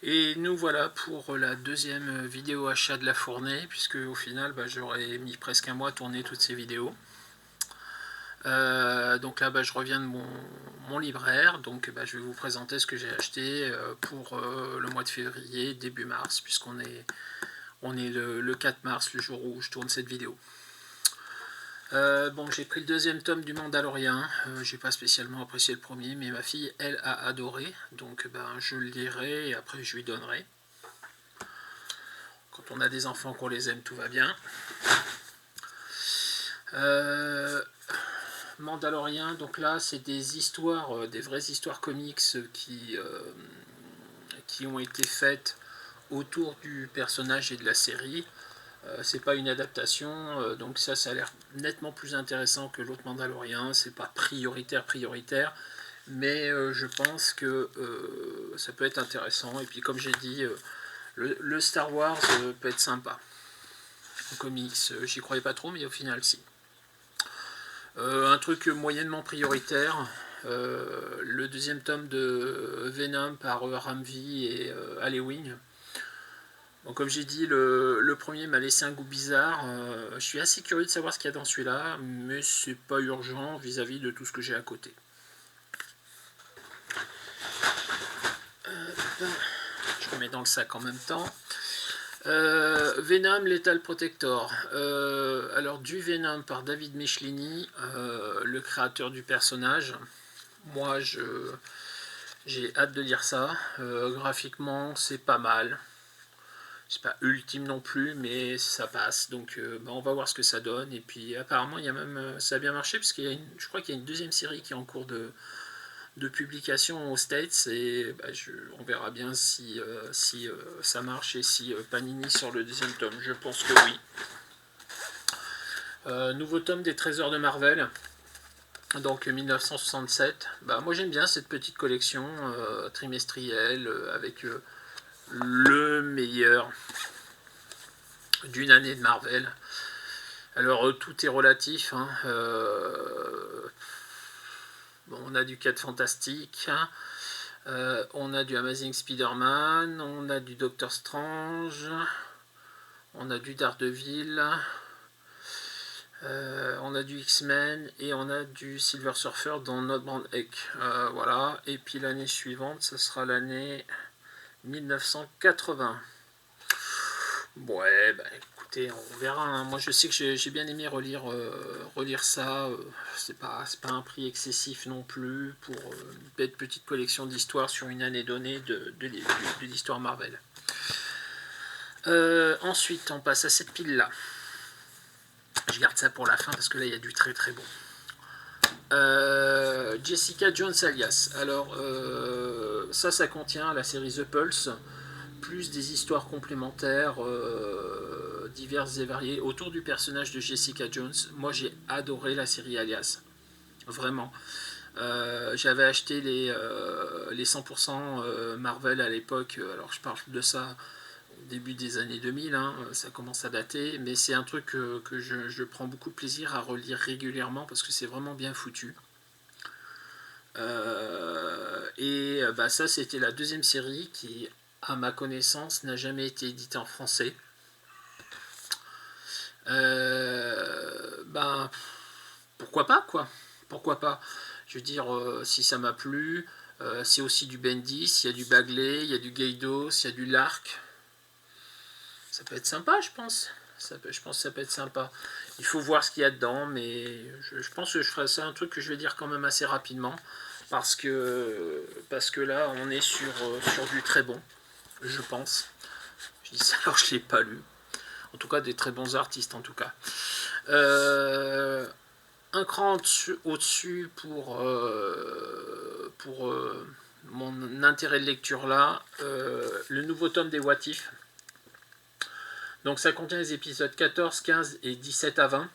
Et nous voilà pour la deuxième vidéo achat de la fournée, puisque au final j'aurais mis presque un mois à tourner toutes ces vidéos. Donc là je reviens de mon libraire, donc je vais vous présenter ce que j'ai acheté pour le mois de février, début mars, puisqu'on est, le 4 mars, le jour où je tourne cette vidéo. Bon, j'ai pris le deuxième tome du Mandalorian. J'ai pas spécialement apprécié le premier, mais ma fille, elle, a adoré. Donc je le lirai et après je lui donnerai. Quand on a des enfants, qu'on les aime, tout va bien. Mandalorian, donc là, c'est des histoires, des vraies histoires comics qui ont été faites autour du personnage et de la série. C'est pas une adaptation, donc ça a l'air nettement plus intéressant que l'autre Mandalorian. C'est pas prioritaire, mais je pense que ça peut être intéressant. Et puis comme j'ai dit, le Star Wars peut être sympa. En comics, j'y croyais pas trop, mais au final si. Un truc moyennement prioritaire, le deuxième tome de Venom par Ramvi et Halloween. Bon, comme j'ai dit, le premier m'a laissé un goût bizarre. Je suis assez curieux de savoir ce qu'il y a dans celui-là, mais c'est pas urgent vis-à-vis de tout ce que j'ai à côté. Je remets dans le sac en même temps. Venom Lethal Protector. Alors du Venom par David Michelini, le créateur du personnage. Moi, j'ai hâte de lire ça. Graphiquement, c'est pas mal. C'est pas ultime non plus, mais ça passe. Donc, on va voir ce que ça donne. Et puis, apparemment, il y a même, ça a bien marché, parce je crois qu'il y a une deuxième série qui est en cours de publication aux States. Et on verra bien si ça marche et si Panini sort le deuxième tome. Je pense que oui. Nouveau tome des Trésors de Marvel. Donc 1967. Moi j'aime bien cette petite collection trimestrielle avec le meilleur d'une année de Marvel. Alors tout est relatif. On a du 4 Fantastique, on a du Amazing Spider-Man, on a du Doctor Strange, on a du Daredevil, on a du X-Men et on a du Silver Surfer dans Not Brand Egg. Voilà. Et puis l'année suivante, ce sera l'année 1980. Ouais, écoutez, on verra. Hein. Moi, je sais que j'ai bien aimé relire ça. C'est pas un prix excessif non plus pour une belle petite collection d'histoires sur une année donnée de l'histoire Marvel. Ensuite, on passe à cette pile-là. Je garde ça pour la fin parce que là, il y a du très très bon. Jessica Jones alias. Alors, ça contient la série The Pulse, plus des histoires complémentaires diverses et variées autour du personnage de Jessica Jones. Moi, j'ai adoré la série Alias. Vraiment. J'avais acheté les 100% Marvel à l'époque. Alors, je parle de ça au début des années 2000. Ça commence à dater. Mais c'est un truc que je prends beaucoup de plaisir à relire régulièrement parce que c'est vraiment bien foutu. Ça, c'était la deuxième série qui, à ma connaissance, n'a jamais été éditée en français. Pourquoi pas, quoi. Pourquoi pas. Je veux dire, si ça m'a plu, c'est aussi du Bendis, il y a du Bagley, il y a du Gaydos, il y a du Lark. Ça peut être sympa, je pense. Je pense que ça peut être sympa. Il faut voir ce qu'il y a dedans, mais je pense que je ferai ça un truc que je vais dire quand même assez rapidement. Parce que là, on est sur du très bon, je pense. Je dis ça alors je ne l'ai pas lu. En tout cas, des très bons artistes, en tout cas. Un cran au-dessus pour mon intérêt de lecture là, le nouveau tome des What If. Donc ça contient les épisodes 14, 15 et 17 à 20.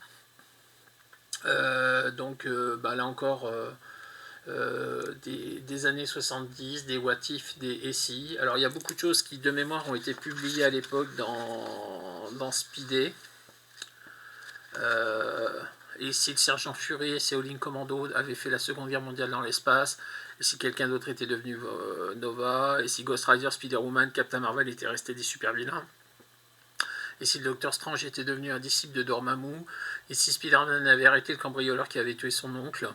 Là encore, des années 70, des What If, des SI. Alors il y a beaucoup de choses qui de mémoire ont été publiées à l'époque dans Speedé. Et si le sergent Fury et Shaolin Commando avaient fait la Seconde Guerre mondiale dans l'espace, et si quelqu'un d'autre était devenu Nova, et si Ghost Rider, Spider-Woman, Captain Marvel étaient restés des super vilains, et si le Docteur Strange était devenu un disciple de Dormammu, et si Spider-Man avait arrêté le cambrioleur qui avait tué son oncle,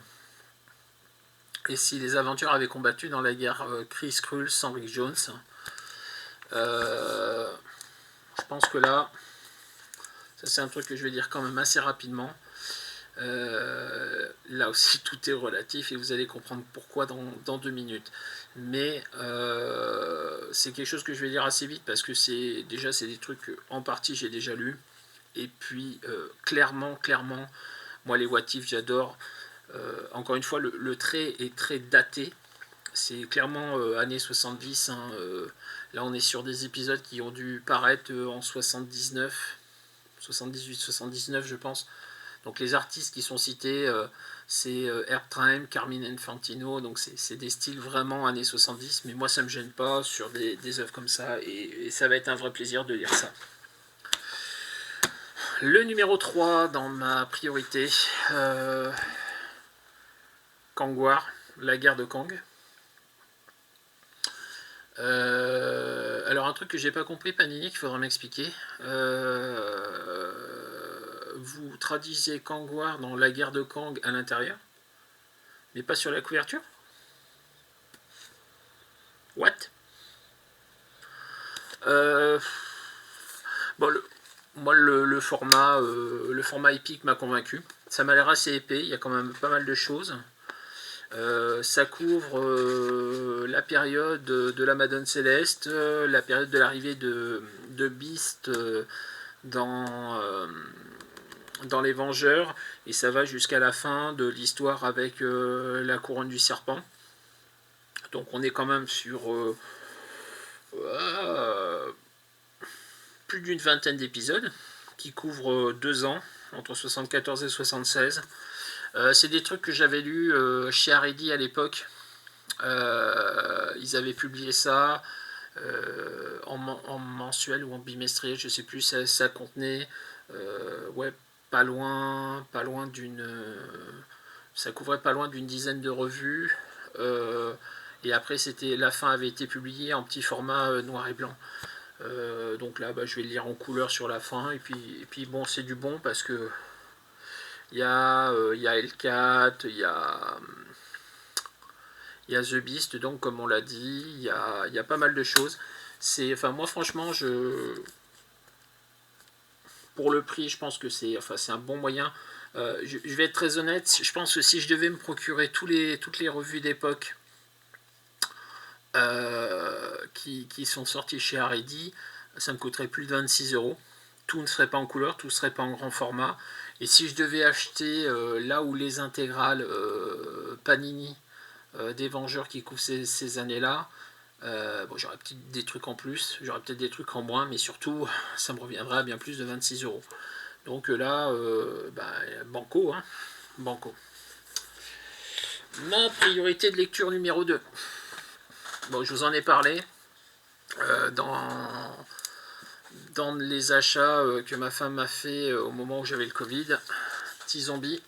et si les Avengers avaient combattu dans la guerre Kree Skrull sans Rick Jones. Je pense que là, ça c'est un truc que je vais dire quand même assez rapidement. Là aussi tout est relatif et vous allez comprendre pourquoi dans 2 minutes. Mais c'est quelque chose que je vais dire assez vite parce que c'est des trucs que, en partie j'ai déjà lu. Et puis clairement, moi les What If j'adore. Encore une fois, le trait est très daté. C'est clairement années 70. Hein, là, on est sur des épisodes qui ont dû paraître en 78, 79, je pense. Donc, les artistes qui sont cités, c'est Herb Trim, Carmine Infantino. Donc, c'est des styles vraiment années 70. Mais moi, ça ne me gêne pas sur des œuvres comme ça. Et ça va être un vrai plaisir de lire ça. Le numéro 3 dans ma priorité, Kang War, la guerre de Kang. Alors un truc que j'ai pas compris, Panini, qu'il faudra m'expliquer. Vous traduisez Kang War dans la guerre de Kang à l'intérieur, mais pas sur la couverture. What? Bon, moi le format épique m'a convaincu. Ça m'a l'air assez épais, il y a quand même pas mal de choses. Ça couvre la période de la Madone Céleste, la période de l'arrivée de Beast dans les Vengeurs, et ça va jusqu'à la fin de l'histoire avec la couronne du serpent. Donc on est quand même sur plus d'une vingtaine d'épisodes qui couvrent 2 ans, entre 74 et 76. C'est des trucs que j'avais lus chez Haredi à l'époque. Ils avaient publié ça en mensuel ou en bimestriel, je sais plus. Ça contenait pas loin d'une. Ça couvrait pas loin d'une dizaine de revues. Et après, la fin avait été publiée en petit format noir et blanc. Donc là, je vais le lire en couleur sur la fin. Et puis bon, c'est du bon parce que il y a L4, il y a The Beast, donc comme on l'a dit, il y a pas mal de choses. Moi franchement, pour le prix, je pense que c'est un bon moyen. Je vais être très honnête, je pense que si je devais me procurer toutes les revues d'époque qui sont sorties chez Haredi, ça me coûterait plus de 26€. Tout ne serait pas en couleur, tout ne serait pas en grand format. Et si je devais acheter là où les intégrales Panini des Vengeurs qui couvrent ces années-là, j'aurais peut-être des trucs en plus, j'aurais peut-être des trucs en moins, mais surtout, ça me reviendrait à bien plus de 26€. Donc là, banco, hein, banco. Ma priorité de lecture numéro 2. Bon, je vous en ai parlé dans les achats que ma femme m'a fait au moment où j'avais le Covid. Petit zombie.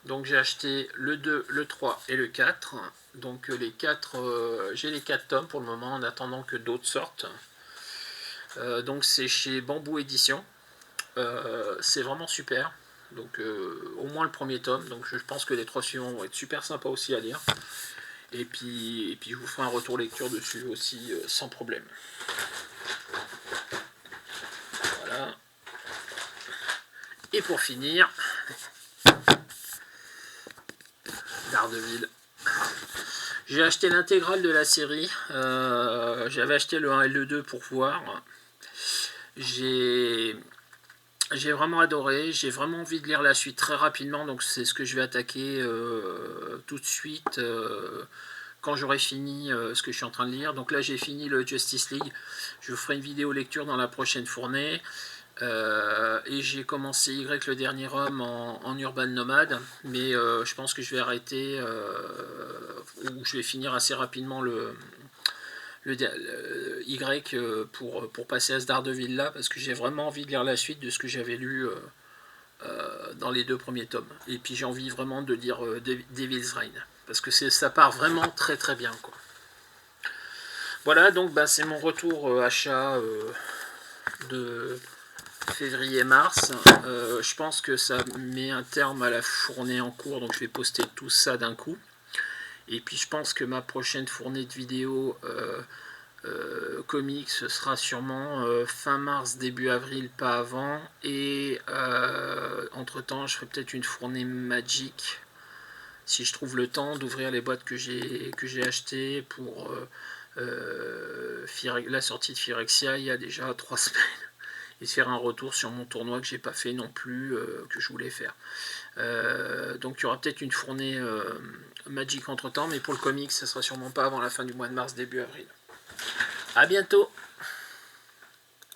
Donc j'ai acheté le 2, le 3 et le 4. Donc les 4, j'ai les 4 tomes pour le moment en attendant que d'autres sortent. Donc c'est chez Bamboo Édition. C'est vraiment super. Donc au moins le premier tome. Donc je pense que les 3 suivants vont être super sympas aussi à lire. Et puis je vous ferai un retour lecture dessus aussi sans problème. Voilà. Et pour finir, Daredevil. J'ai acheté l'intégrale de la série. J'avais acheté le 1 et le 2 pour voir. J'ai vraiment adoré. J'ai vraiment envie de lire la suite très rapidement. Donc c'est ce que je vais attaquer tout de suite quand j'aurai fini ce que je suis en train de lire. Donc là j'ai fini le Justice League. Je vous ferai une vidéo lecture dans la prochaine fournée. Et j'ai commencé Y le dernier homme en Urban Nomade, mais je pense que je vais arrêter ou je vais finir assez rapidement le Y pour passer à ce Daredevil là, parce que j'ai vraiment envie de lire la suite de ce que j'avais lu dans les 2 premiers tomes. Et puis j'ai envie vraiment de lire Devil's Reign, parce que ça part vraiment très très bien, quoi. Voilà, donc bah, c'est mon retour achat de février-mars. Je pense que ça met un terme à la fournée en cours, donc je vais poster tout ça d'un coup. Et puis je pense que ma prochaine fournée de vidéos comics, ce sera sûrement fin mars, début avril, pas avant. Et entre temps, je ferai peut-être une fournée Magic, si je trouve le temps d'ouvrir les boîtes que j'ai achetées pour la sortie de Phyrexia il y a déjà 3 semaines. Et de faire un retour sur mon tournoi que j'ai pas fait non plus, que je voulais faire. Donc il y aura peut-être une fournée Magic entre temps, mais pour le comics, ça sera sûrement pas avant la fin du mois de mars, début avril. A bientôt!